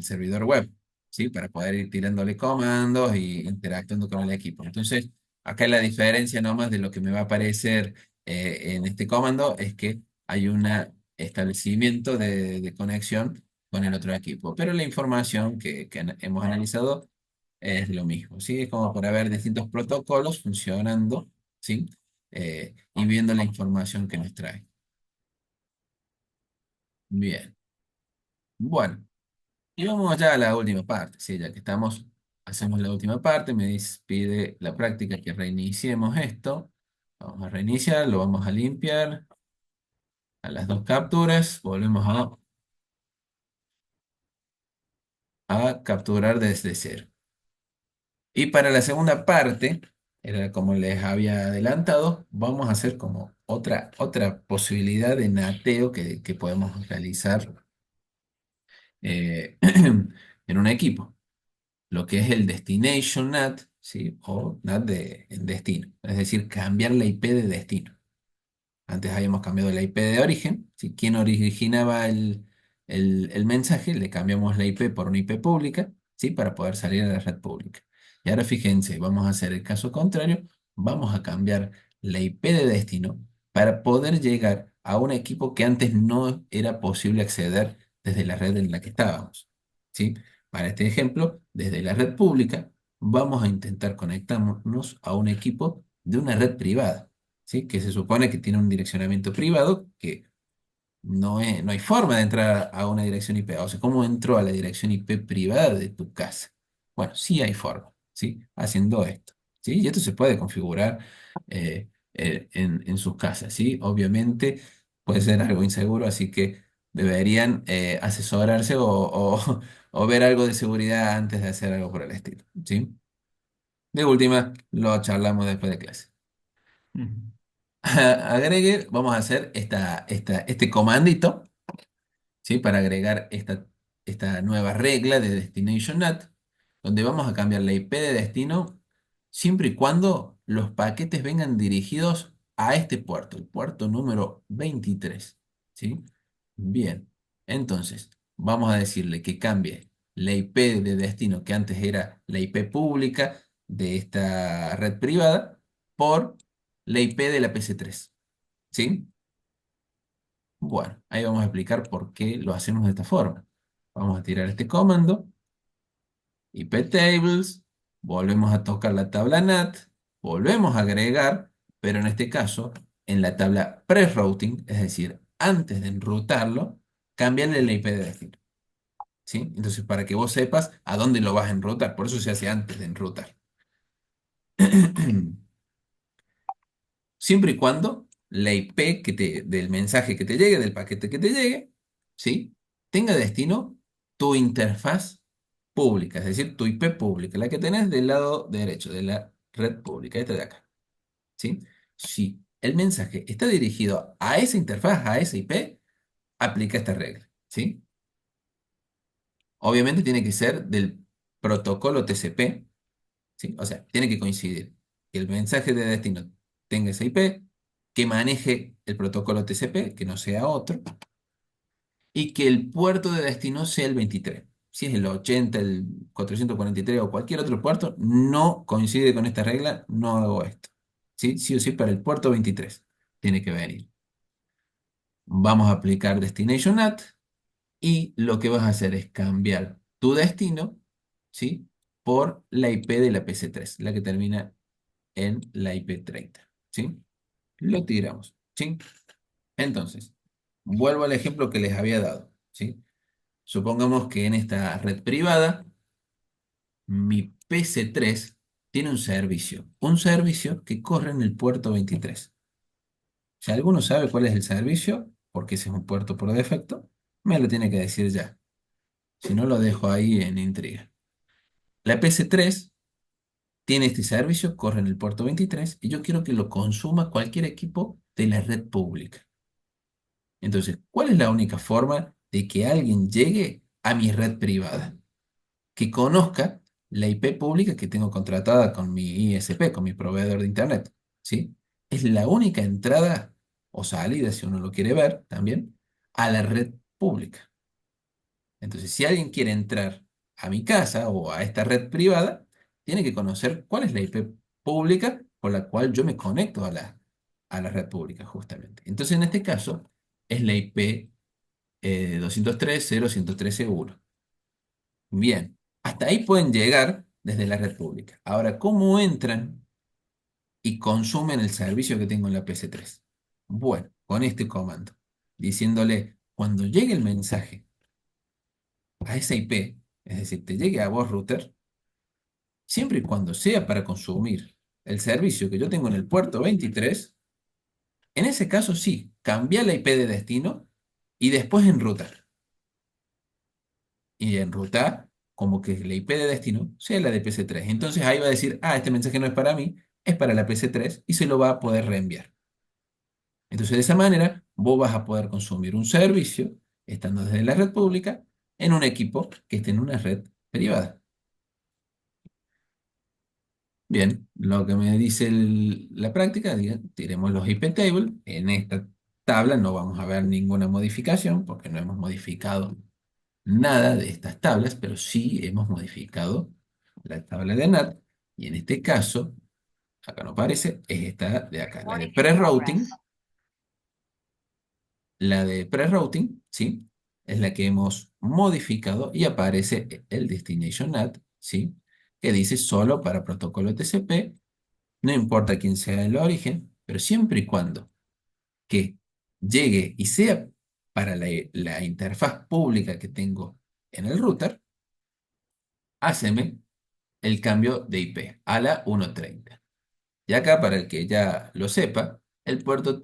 servidor web, ¿sí? Para poder ir tirándole comandos y interactuando con el equipo. Entonces, acá la diferencia nomás de lo que me va a aparecer en este comando es que hay un establecimiento de conexión con el otro equipo. Pero la información que hemos analizado es lo mismo, ¿sí? Es como para ver distintos protocolos funcionando, ¿sí? Y viendo la información que nos trae. Bien. Bueno, y vamos ya a la última parte, ¿sí? Ya que estamos, hacemos la última parte, pide la práctica que reiniciemos esto. Vamos a reiniciar, lo vamos a limpiar a las dos capturas, volvemos a capturar desde cero. Y para la segunda parte, era como les había adelantado, vamos a hacer como otra posibilidad de nateo que podemos realizar eh, en un equipo, lo que es el Destination NAT, ¿sí? O NAT en destino, es decir, cambiar la IP de destino. Antes habíamos cambiado la IP de origen. Si quien originaba el mensaje, le cambiamos la IP por una IP pública, ¿sí? Para poder salir a la red pública. Y ahora fíjense, vamos a hacer el caso contrario. Vamos a cambiar la IP de destino para poder llegar a un equipo que antes no era posible acceder desde la red en la que estábamos, ¿sí? Para este ejemplo, desde la red pública, vamos a intentar conectarnos a un equipo de una red privada. ¿Sí? Que se supone que tiene un direccionamiento privado, que no hay forma de entrar a una dirección IP. O sea, ¿cómo entro a la dirección IP privada de tu casa? Bueno, sí hay forma, ¿sí? Haciendo esto, ¿sí? Y esto se puede configurar en sus casas, ¿sí? Obviamente puede ser algo inseguro, así que deberían asesorarse o ver algo de seguridad antes de hacer algo por el estilo, ¿sí? De última, lo charlamos después de clase. Agregue, vamos a hacer este comandito, ¿sí? Para agregar esta nueva regla de Destination NAT, donde vamos a cambiar la IP de destino siempre y cuando los paquetes vengan dirigidos a este puerto, el puerto número 23, ¿sí? Bien, entonces vamos a decirle que cambie la IP de destino, que antes era la IP pública de esta red privada, por la IP de la PC3. ¿Sí? Bueno, ahí vamos a explicar por qué lo hacemos de esta forma. Vamos a tirar este comando, iptables, volvemos a tocar la tabla NAT, volvemos a agregar, pero en este caso, en la tabla pre-routing, es decir, antes de enrutarlo, cambiarle la IP de destino. ¿Sí? Entonces, para que vos sepas a dónde lo vas a enrutar, por eso se hace antes de enrutar. Siempre y cuando la IP del mensaje que te llegue, del paquete que te llegue, ¿sí? Tenga destino tu interfaz pública, es decir, tu IP pública, la que tenés del lado derecho de la red pública, esta de acá, ¿sí? Si el mensaje está dirigido a esa interfaz, a esa IP, aplica esta regla, ¿sí? Obviamente tiene que ser del protocolo TCP, ¿sí? O sea, tiene que coincidir que el mensaje de destino tenga esa IP, que maneje el protocolo TCP, que no sea otro, y que el puerto de destino sea el 23. Si es el 80, el 443 o cualquier otro puerto, no coincide con esta regla, no hago esto. ¿Sí? Sí o sí para el puerto 23 tiene que venir. Vamos a aplicar Destination NAT y lo que vas a hacer es cambiar tu destino, ¿sí? Por la IP de la PC3, la que termina en la IP30, ¿sí? Lo tiramos, ¿sí? Entonces, vuelvo al ejemplo que les había dado, ¿sí? Supongamos que en esta red privada, mi PC3 tiene un servicio que corre en el puerto 23. Si alguno sabe cuál es el servicio, porque ese es un puerto por defecto, me lo tiene que decir ya. Si no, lo dejo ahí en intriga. La PC3 tiene este servicio, corre en el puerto 23 y yo quiero que lo consuma cualquier equipo de la red pública. Entonces, ¿cuál es la única forma de que alguien llegue a mi red privada? Que conozca la IP pública que tengo contratada con mi ISP, con mi proveedor de Internet, ¿sí? Es la única entrada o salida, si uno lo quiere ver también, a la red pública. Entonces, si alguien quiere entrar a mi casa o a esta red privada, tiene que conocer cuál es la IP pública por la cual yo me conecto a la red pública, justamente. Entonces, en este caso, es la IP 203.0.113.1. Bien, hasta ahí pueden llegar desde la red pública. Ahora, ¿cómo entran y consumen el servicio que tengo en la PC3? Bueno, con este comando, diciéndole, cuando llegue el mensaje a esa IP, es decir, te llegue a vos, router, siempre y cuando sea para consumir el servicio que yo tengo en el puerto 23, en ese caso sí, cambia la IP de destino y después enrutar. Y enrutar como que la IP de destino sea la de PC3. Entonces ahí va a decir, ah, este mensaje no es para mí, es para la PC3 y se lo va a poder reenviar. Entonces de esa manera vos vas a poder consumir un servicio estando desde la red pública en un equipo que esté en una red privada. Bien, lo que me dice la práctica, tiremos los IP table. En esta tabla no vamos a ver ninguna modificación porque no hemos modificado nada de estas tablas, pero sí hemos modificado la tabla de NAT. Y en este caso, acá no aparece, es esta de acá, la de pre-routing. La de pre-routing, ¿sí? Es la que hemos modificado y aparece el destination NAT, ¿sí? Que dice solo para protocolo TCP. No importa quién sea el origen, pero siempre y cuando que llegue y sea para la interfaz pública que tengo en el router, haceme el cambio de IP a la 130. Y acá, para el que ya lo sepa, el puerto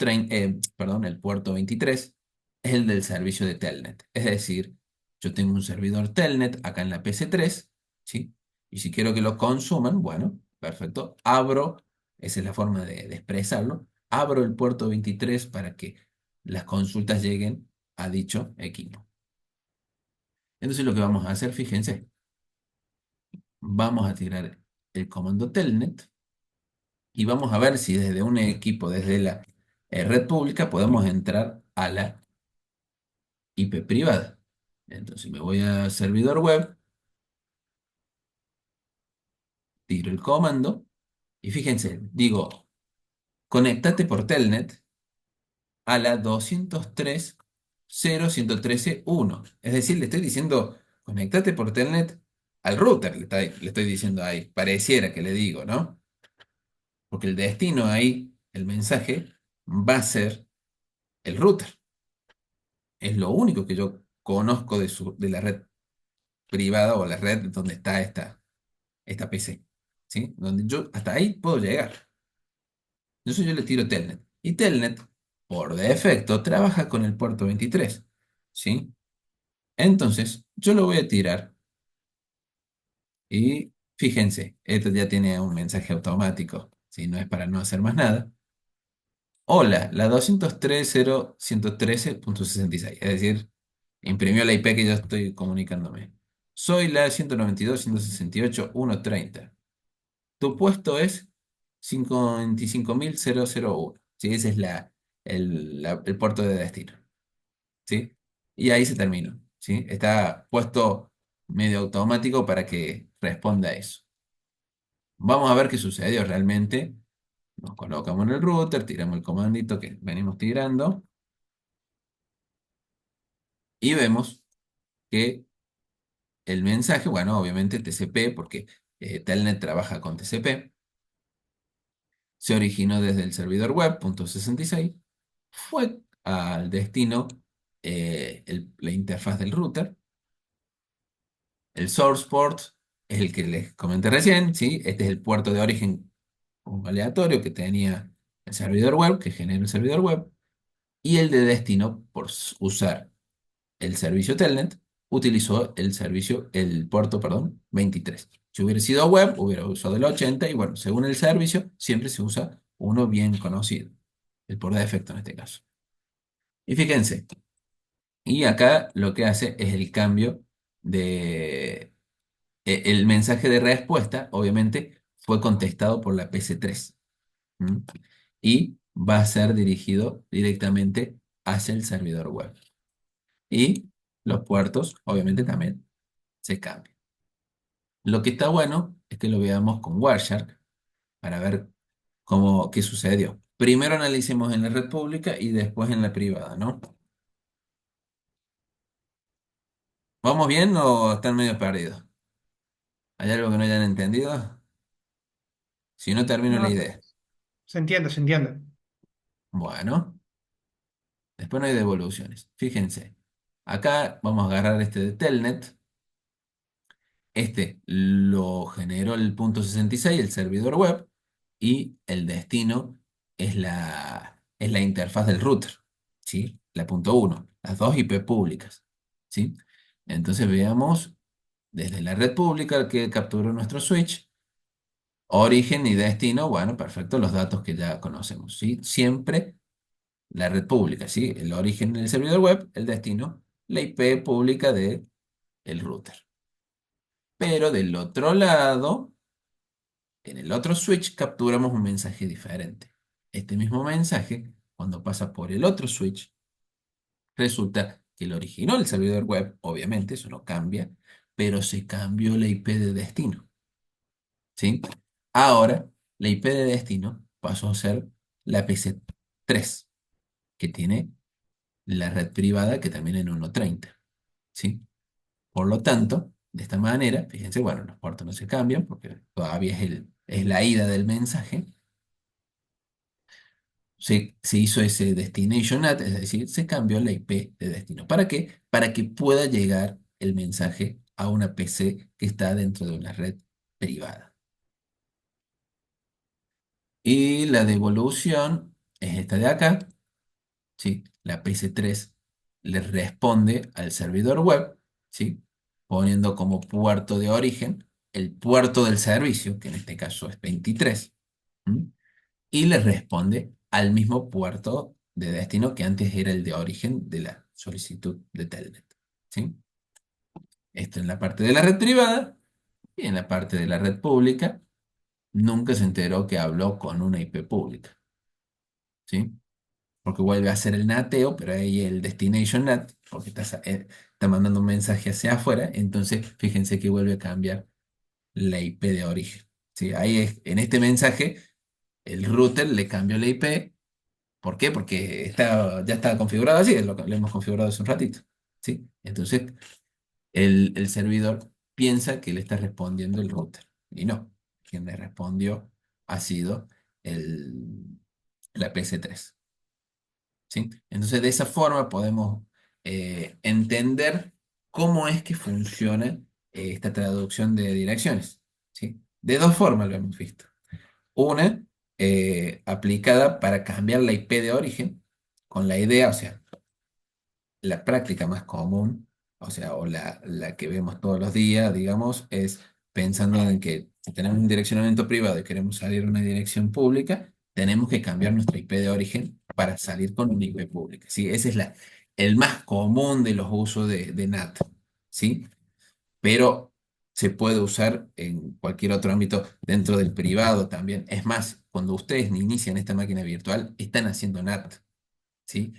23 es el del servicio de Telnet. Es decir, yo tengo un servidor Telnet acá en la PC3, ¿sí? Y si quiero que lo consuman, bueno, perfecto, esa es la forma de expresarlo, abro el puerto 23 para que las consultas lleguen a dicho equipo. Entonces lo que vamos a hacer, fíjense, vamos a tirar el comando telnet y vamos a ver si desde un equipo, desde la red pública, podemos entrar a la IP privada. Entonces me voy a servidor web, tiro el comando y fíjense, digo, conéctate por telnet a la 203.0.113.1. Es decir, le estoy diciendo, conéctate por telnet al router, le estoy diciendo ahí. Pareciera que le digo, ¿no? Porque el destino ahí, el mensaje, va a ser el router. Es lo único que yo conozco de la red privada o la red donde está esta PC. ¿Sí? Donde yo hasta ahí puedo llegar. Entonces yo le tiro Telnet. Y Telnet, por defecto, trabaja con el puerto 23. ¿Sí? Entonces, yo lo voy a tirar y fíjense, esto ya tiene un mensaje automático. ¿Sí? No es para no hacer más nada. Hola, la 203.0.113.66. Es decir, imprimió la IP que yo estoy comunicándome. Soy la 192.168.130. Tu puesto es 55.001. ¿Sí? Ese es el puerto de destino. ¿Sí? Y ahí se terminó. ¿Sí? Está puesto medio automático para que responda a eso. Vamos a ver qué sucedió realmente. Nos colocamos en el router, tiramos el comandito que venimos tirando y vemos que el mensaje, bueno, obviamente TCP, porque Telnet trabaja con TCP, se originó desde el servidor web, .66, fue al destino la interfaz del router, el source port es el que les comenté recién, ¿sí? Este es el puerto de origen un aleatorio que tenía el servidor web, que genera el servidor web, y el de destino por usar el servicio Telnet, utilizó el servicio, el puerto, perdón, 23. Si hubiera sido web, hubiera usado el 80 y bueno, según el servicio, siempre se usa uno bien conocido, el por defecto en este caso. Y fíjense, y acá lo que hace es el cambio de... el mensaje de respuesta, obviamente, fue contestado por la PC3. ¿M? Y va a ser dirigido directamente hacia el servidor web. Y los puertos, obviamente, también se cambian. Lo que está bueno es que lo veamos con Wireshark para ver qué sucedió. Primero analicemos en la red pública y después en la privada, ¿no? ¿Vamos bien o están medio perdidos? ¿Hay algo que no hayan entendido? Si no, termino la No, idea. se entiende, se entiende. Bueno, después no hay devoluciones. Fíjense, acá vamos a agarrar este de Telnet. Este lo generó el punto 66, el servidor web, y el destino es la interfaz del router, ¿sí? La punto 1, las dos IP públicas, ¿sí? Entonces veamos desde la red pública que capturó nuestro switch, origen y destino, bueno, perfecto, los datos que ya conocemos, ¿sí? Siempre la red pública, ¿sí? El origen del servidor web, el destino, la IP pública del router. Pero del otro lado, en el otro switch capturamos un mensaje diferente. Este mismo mensaje, cuando pasa por el otro switch, resulta que lo originó el servidor web, obviamente, eso no cambia, pero se cambió la IP de destino, ¿sí? Ahora, la IP de destino pasó a ser la PC3, que tiene la red privada que termina en 130, ¿sí? Por lo tanto, de esta manera, fíjense, bueno, los puertos no se cambian porque todavía es la ida del mensaje. Se hizo ese destination NAT, es decir, se cambió la IP de destino. ¿Para qué? Para que pueda llegar el mensaje a una PC que está dentro de una red privada. Y la devolución es esta de acá, ¿sí? La PC3 le responde al servidor web, ¿sí? Poniendo como puerto de origen el puerto del servicio, que en este caso es 23, ¿m? Y le responde al mismo puerto de destino que antes era el de origen de la solicitud de Telnet, ¿sí? Esto en la parte de la red privada y en la parte de la red pública nunca se enteró que habló con una IP pública, ¿sí? Porque vuelve a hacer el nateo, pero ahí el destination NAT, porque está mandando un mensaje hacia afuera, entonces fíjense que vuelve a cambiar la IP de origen, ¿sí? Ahí en este mensaje el router le cambió la IP. ¿Por qué? Porque ya está configurado así, es lo que le hemos configurado hace un ratito, ¿sí? Entonces el servidor piensa que le está respondiendo el router, y no, quien le respondió ha sido el, la PC3. ¿Sí? Entonces, de esa forma podemos entender cómo es que funciona esta traducción de direcciones, ¿sí? De dos formas lo hemos visto. Una, aplicada para cambiar la IP de origen, con la idea, o sea, la práctica más común, o sea, o la que vemos todos los días, digamos, es pensando en que si tenemos un direccionamiento privado y queremos salir a una dirección pública, tenemos que cambiar nuestra IP de origen para salir con una IP pública, ¿sí? Ese es el más común de los usos de NAT, ¿sí? Pero se puede usar en cualquier otro ámbito dentro del privado también. Es más, cuando ustedes inician esta máquina virtual, están haciendo NAT, ¿sí?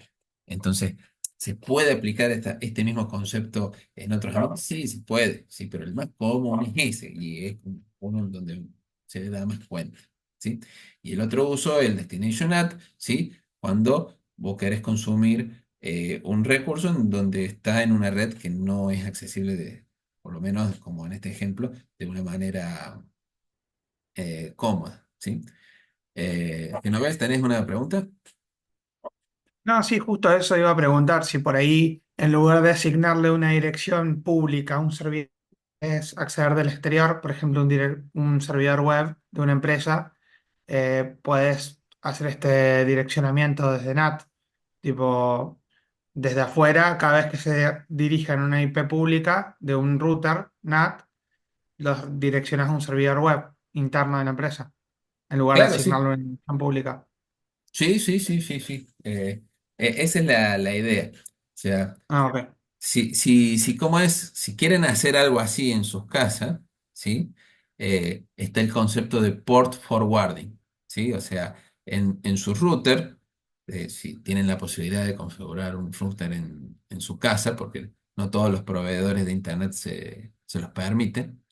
Entonces, ¿se puede aplicar este mismo concepto en otros ámbitos? Sí, se puede, sí, pero el más común es ese y es uno donde se da más cuenta, ¿sí? Y el otro uso, el Destination Ad, ¿sí? Cuando vos querés consumir un recurso en donde está en una red que no es accesible por lo menos como en este ejemplo, de una manera cómoda, ¿sí? Genoves, ¿tenés una pregunta? No, sí, justo eso iba a preguntar, si por ahí, en lugar de asignarle una dirección pública a un servidor, es acceder del exterior, por ejemplo, un servidor web de una empresa, puedes hacer este direccionamiento desde NAT, tipo, desde afuera, cada vez que se dirigen a una IP pública de un router NAT, los direccionas a un servidor web interno de la empresa, en lugar de Claro, sí. asignarlo a una dirección pública. Sí, sí, sí, sí, sí. Esa es la idea. O sea, Ah, ok. si, ¿cómo es? Si quieren hacer algo así en sus casas, ¿sí? Está el concepto de port forwarding, ¿sí? O sea, en su router, si tienen la posibilidad de configurar un router en su casa, porque no todos los proveedores de Internet se los permiten,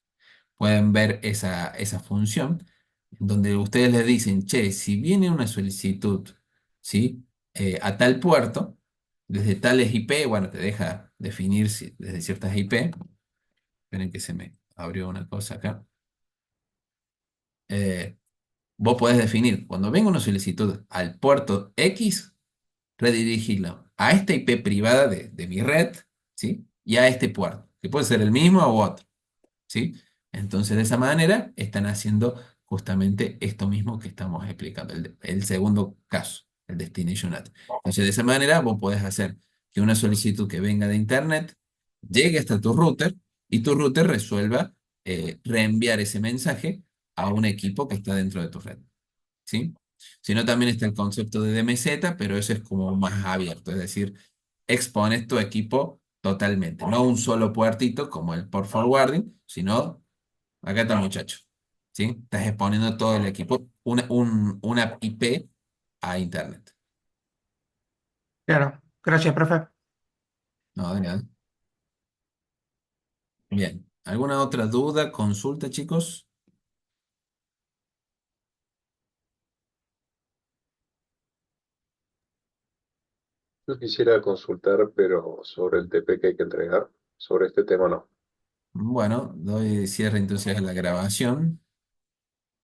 pueden ver esa función, en donde ustedes les dicen, che, si viene una solicitud, ¿sí? A tal puerto, desde tales IP, bueno, te deja definir desde ciertas IP. Esperen que se me abrió una cosa acá. Eh, Vos podés definir, cuando venga una solicitud al puerto X, redirigirlo a esta IP privada de mi red, ¿sí? Y a este puerto, que puede ser el mismo u otro. ¿Sí? Entonces, de esa manera están haciendo justamente esto mismo que estamos explicando, el segundo caso, el Destination Ad. Entonces, de esa manera vos podés hacer que una solicitud que venga de Internet llegue hasta tu router y tu router resuelva reenviar ese mensaje a un equipo que está dentro de tu red. ¿Sí? Si no, también está el concepto de DMZ, pero eso es como más abierto, es decir, expones tu equipo totalmente, no un solo puertito como el port forwarding, sino acá está el muchacho, ¿sí? Estás exponiendo todo el equipo, una IP a Internet. Claro. Gracias, profe. No, de nada. Bien. ¿Alguna otra duda, consulta, chicos? Yo quisiera consultar, pero sobre el TP que hay que entregar, sobre este tema no. Bueno, doy cierre entonces a la grabación.